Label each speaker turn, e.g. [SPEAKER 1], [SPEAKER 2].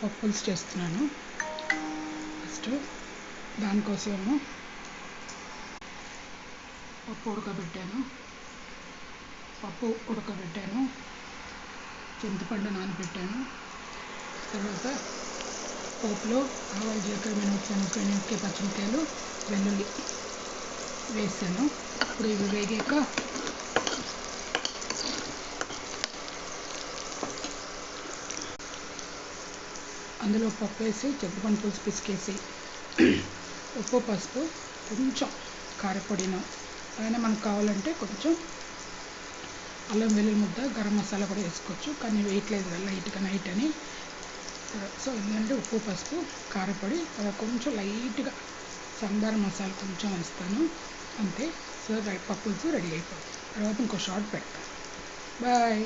[SPEAKER 1] పప్పు పులుసు చేస్తున్నాను. ఫస్ట్ దానికోసము పప్పు ఉడకబెట్టాను, చింతపండు నానబెట్టాను. తర్వాత పోపులో ఆవాలు, జీలకర్ర, మినపప్పు, పచ్చిమిరపకాయలు, వెల్లుల్లి వేసాను. ఇప్పుడు ఇవి వేగాక అందులో పప్పు వేసి చింతపండు పులుసు పిసికేసి ఉప్పు, పసుపు, కొంచెం కారపొడిను, అయినా మనకు కావాలంటే కొంచెం అల్లం వెల్లుల్లి ముద్ద, గరం మసాలా కూడా వేసుకోవచ్చు. కానీ వేయట్లేదు లైట్గా నైట్ అని. సో ఎందుకంటే ఉప్పు, పసుపు, కారపొడి, కొంచెం లైట్గా సాంబార్ మసాలా కొంచెం వేస్తాను అంతే. సో పప్పు పులుసు రెడీ అయిపోతుంది. తర్వాత ఇంకో షార్ట్ పెడతాను. బాయ్.